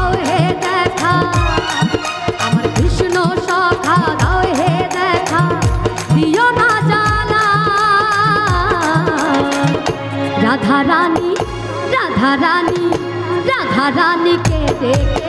দাও হে দেখা, আমার কৃষ্ণ সখা দাও হে দেখা, দিও না জ্বালা। রাধা রানী রাধা রানী রাধা রানীকে দেখে